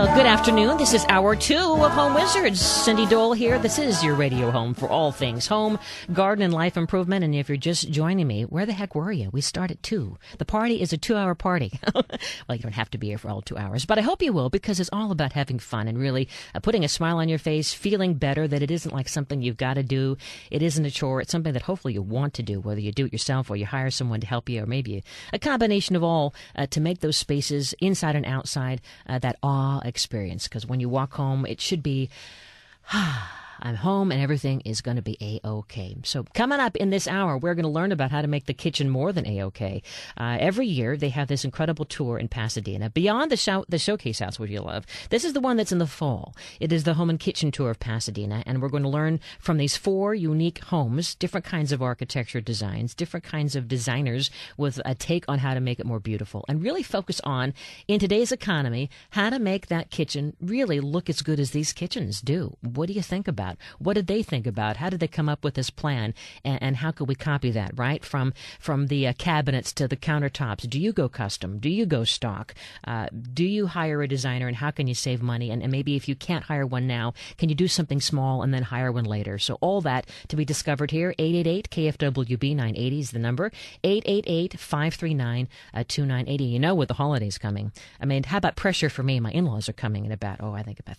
Well, good afternoon. This is hour 2 of Home Wizards. Cindy Dole here. This is your radio home for all things home, garden, and life improvement. And if you're just joining me, where the heck were you? We start at 2. The party is a 2-hour party. Well, you don't have to be here for all 2 hours, but I hope you will, because it's all about having fun and really putting a smile on your face, feeling better, that it isn't like something you've got to do. It isn't a chore. It's something that hopefully you want to do, whether you do it yourself or you hire someone to help you, or maybe a combination of all, to make those spaces inside and outside that awe experience. Because when you walk home, it should be, I'm home and everything is going to be A-OK. So coming up in this hour, we're going to learn about how to make the kitchen more than A-OK. Every year, they have this incredible tour in Pasadena, beyond the Showcase House, which you love. This is the one that's in the fall. It is the Home and Kitchen Tour of Pasadena, and we're going to learn from these 4 unique homes, different kinds of architecture designs, different kinds of designers with a take on how to make it more beautiful, and really focus on, in today's economy, how to make that kitchen really look as good as these kitchens do. What do you think about? What did they think about? How did they come up with this plan? And how could we copy that, right? From the cabinets to the countertops. Do you go custom? Do you go stock? Do you hire a designer, and how can you save money? And maybe if you can't hire one now, can you do something small and then hire one later? So all that to be discovered here. 888-KFWB 980 is the number. 888-539-2980. You know, with the holidays coming. I mean, how about pressure for me? My in-laws are coming in about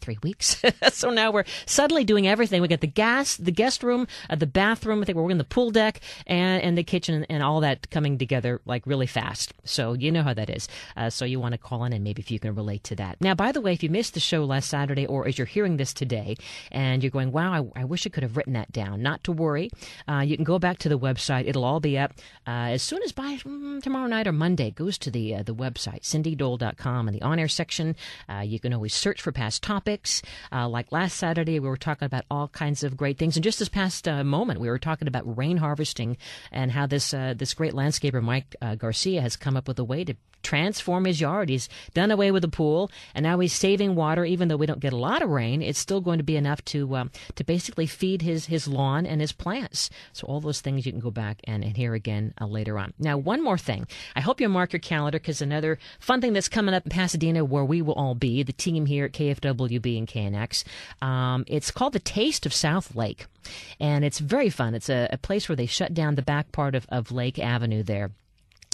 3 weeks. So now we're suddenly doing everything. We got the guest room, the bathroom. I think we're in the pool deck and the kitchen and all that coming together like really fast. So you know how that is. So you want to call in and maybe if you can relate to that. Now, by the way, if you missed the show last Saturday, or as you're hearing this today and you're going, wow, I wish I could have written that down. Not to worry. You can go back to the website. It'll all be up as soon as by tomorrow night or Monday. It goes to the website, cindydole.com, in the on-air section. You can always search for past topics. Like last Saturday, we were talking about all kinds of great things. And just this past moment, we were talking about rain harvesting and how this great landscaper, Mike Garcia, has come up with a way to transform his yard. He's done away with the pool, and now he's saving water. Even though we don't get a lot of rain, it's still going to be enough to basically feed his lawn and his plants. So all those things you can go back and hear again later on. Now, one more thing. I hope you mark your calendar, because another fun thing that's coming up in Pasadena, where we will all be, the team here at KFWB and KNX. It's called the Taste of South Lake, and it's very fun. It's a place where they shut down the back part of Lake Avenue there.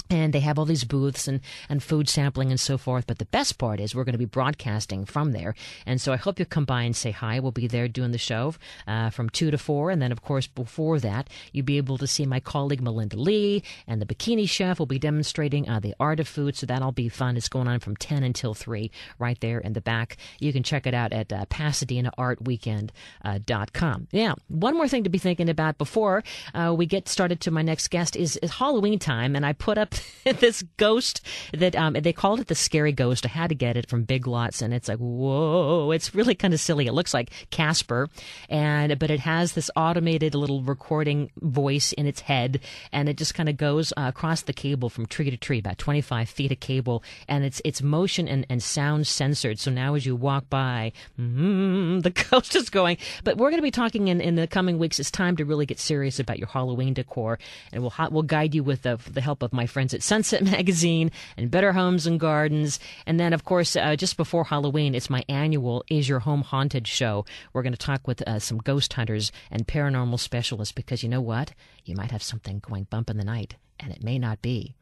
And they have all these booths and food sampling and so forth. But the best part is we're going to be broadcasting from there. And so I hope you'll come by and say hi. We'll be there doing the show from 2 to 4. And then, of course, before that, you'll be able to see my colleague Melinda Lee, and the Bikini Chef will be demonstrating the art of food. So that'll be fun. It's going on from 10 until 3 right there in the back. You can check it out at PasadenaArtWeekend.com. Now, one more thing to be thinking about before we get started to my next guest is Halloween time. And I put up this ghost that they called it the Scary Ghost. I had to get it from Big Lots, and it's like, whoa, it's really kind of silly. It looks like Casper, but it has this automated little recording voice in its head, and it just kind of goes across the cable from tree to tree, about 25 feet of cable, and it's motion and sound censored. So now as you walk by, the ghost is going. But we're going to be talking in the coming weeks. It's time to really get serious about your Halloween decor, and we'll guide you with the help of my friends at Sunset Magazine and Better Homes and Gardens. And then, of course, just before Halloween, it's my annual Is Your Home Haunted show. We're going to talk with some ghost hunters and paranormal specialists, because you know what? You might have something going bump in the night, and it may not be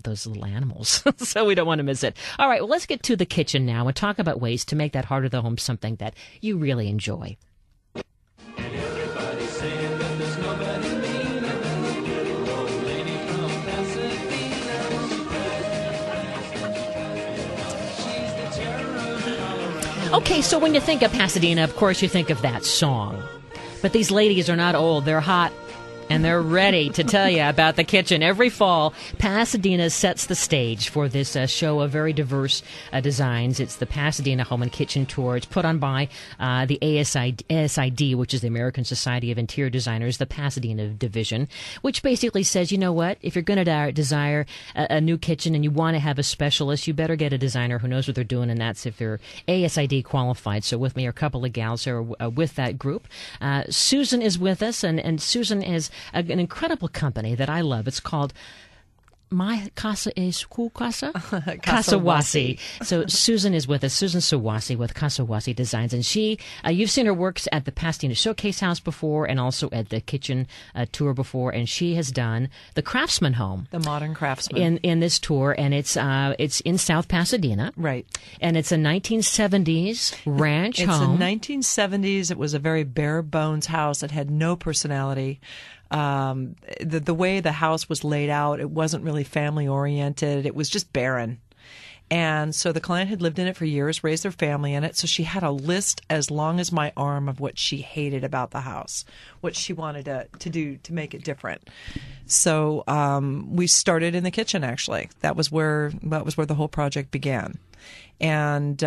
those little animals. So we don't want to miss it. All right, well, let's get to the kitchen now and talk about ways to make that heart of the home something that you really enjoy. Okay, so when you think of Pasadena, of course you think of that song. But these ladies are not old. They're hot. And they're ready to tell you about the kitchen. Every fall, Pasadena sets the stage for this show of very diverse designs. It's the Pasadena Home and Kitchen Tour. It's put on by the ASID, which is the American Society of Interior Designers, the Pasadena division, which basically says, you know what, if you're going to desire a new kitchen and you want to have a specialist, you better get a designer who knows what they're doing, and that's if they're ASID qualified. So with me are a couple of gals who are with that group. Susan is with us, and Susan is an incredible company that I love. It's called My Casa es Cool Casa? Kasawasi. So Susan is with us, Susan Sawasi with Kasawasi Designs. And she, you've seen her works at the Pasadena Showcase House before and also at the kitchen tour before. And she has done the Craftsman Home. The Modern Craftsman. In this tour. And it's in South Pasadena. Right. And it's a 1970s ranch home. It's a 1970s. It was a very bare bones house. It had no personality. The way the house was laid out, it wasn't really family oriented. It was just barren. And so the client had lived in it for years, raised their family in it. So she had a list as long as my arm of what she hated about the house, what she wanted to do to make it different. So we started in the kitchen, actually. That was where the whole project began. And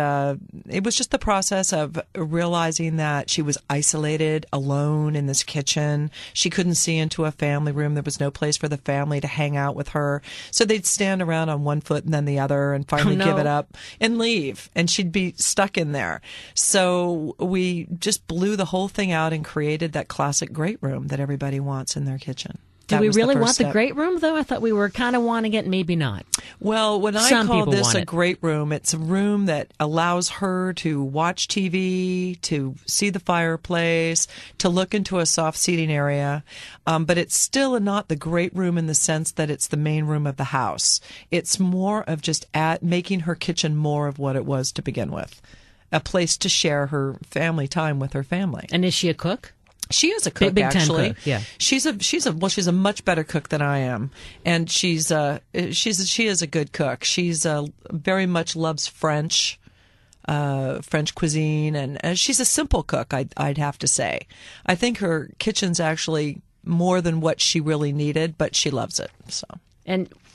it was just the process of realizing that she was isolated, alone in this kitchen. She couldn't see into a family room. There was no place for the family to hang out with her. So they'd stand around on one foot and then the other and finally give it up and leave. And she'd be stuck in there. So we just blew the whole thing out and created that classic great room that everybody wants in their kitchen. Do we really want the great room, though? I thought we were kind of wanting it, maybe not. Well, when I call this a great room, it's a room that allows her to watch TV, to see the fireplace, to look into a soft seating area. But it's still not the great room in the sense that it's the main room of the house. It's more of just making her kitchen more of what it was to begin with, a place to share her family time with her family. And is she a cook? She is a cook, big actually. Cook, yeah. She's a much better cook than I am, and she is a good cook. She's very much loves French cuisine, and she's a simple cook. I'd have to say. I think her kitchen's actually more than what she really needed, but she loves it. So.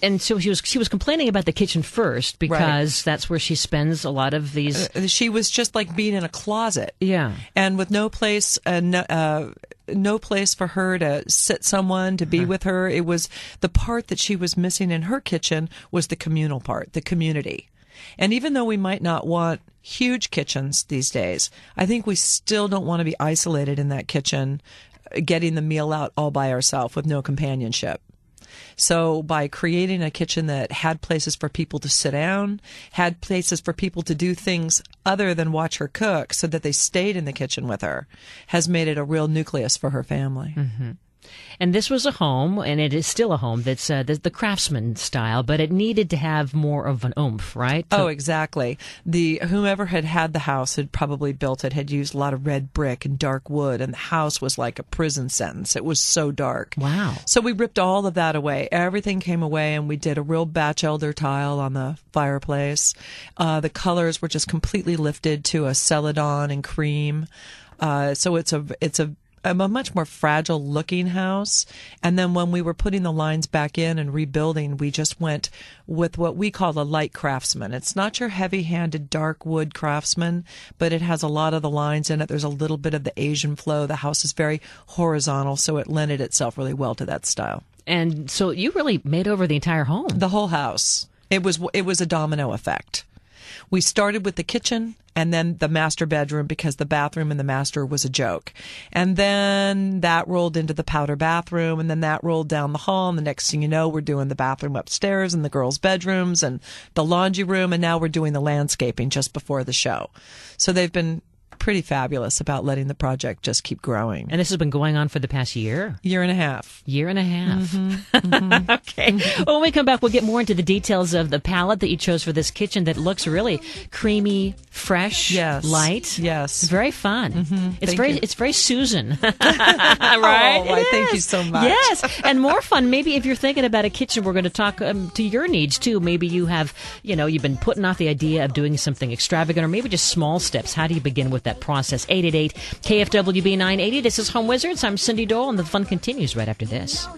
And so she was complaining about the kitchen first because that's where she spends a lot of these. She was just like being in a closet. Yeah. And with no place for her to sit someone to be with her. It was the part that she was missing in her kitchen was the communal part, the community. And even though we might not want huge kitchens these days, I think we still don't want to be isolated in that kitchen, getting the meal out all by ourselves with no companionship. So by creating a kitchen that had places for people to sit down, had places for people to do things other than watch her cook so that they stayed in the kitchen with her, has made it a real nucleus for her family. Mm-hmm. And this was a home, and it is still a home that's the craftsman style, but it needed to have more of an oomph, right? Oh, exactly. Whomever had the house had probably built it, had used a lot of red brick and dark wood, and the house was like a prison sentence. It was so dark. Wow. So we ripped all of that away. Everything came away, and we did a real batch elder tile on the fireplace. The colors were just completely lifted to a celadon and cream. So it's a much more fragile looking house. And then when we were putting the lines back in and rebuilding, we just went with what we call a light craftsman. It's not your heavy-handed dark wood craftsman, but it has a lot of the lines in it. There's a little bit of the Asian flow. The house is very horizontal, so it lended itself really well to that style. And so you really made over the entire home. The whole house. It was a domino effect. We started with the kitchen and then the master bedroom because the bathroom in the master was a joke. And then that rolled into the powder bathroom, and then that rolled down the hall. And the next thing you know, we're doing the bathroom upstairs and the girls' bedrooms and the laundry room. And now we're doing the landscaping just before the show. So they've been pretty fabulous about letting the project just keep growing. And this has been going on for the past year? Year and a half. Year and a half. Mm-hmm. Mm-hmm. Okay. Well, when we come back, we'll get more into the details of the palette that you chose for this kitchen that looks really creamy, fresh, light. Yes. It's very fun. Mm-hmm. It's very Susan. Right? Oh, thank you so much. Yes. And more fun. Maybe if you're thinking about a kitchen, we're going to talk to your needs too. Maybe you have, you've been putting off the idea of doing something extravagant, or maybe just small steps. How do you begin with that process? 888 KFWB 980. This is Home Wizards. I'm Cindy Dole, and the fun continues right after this.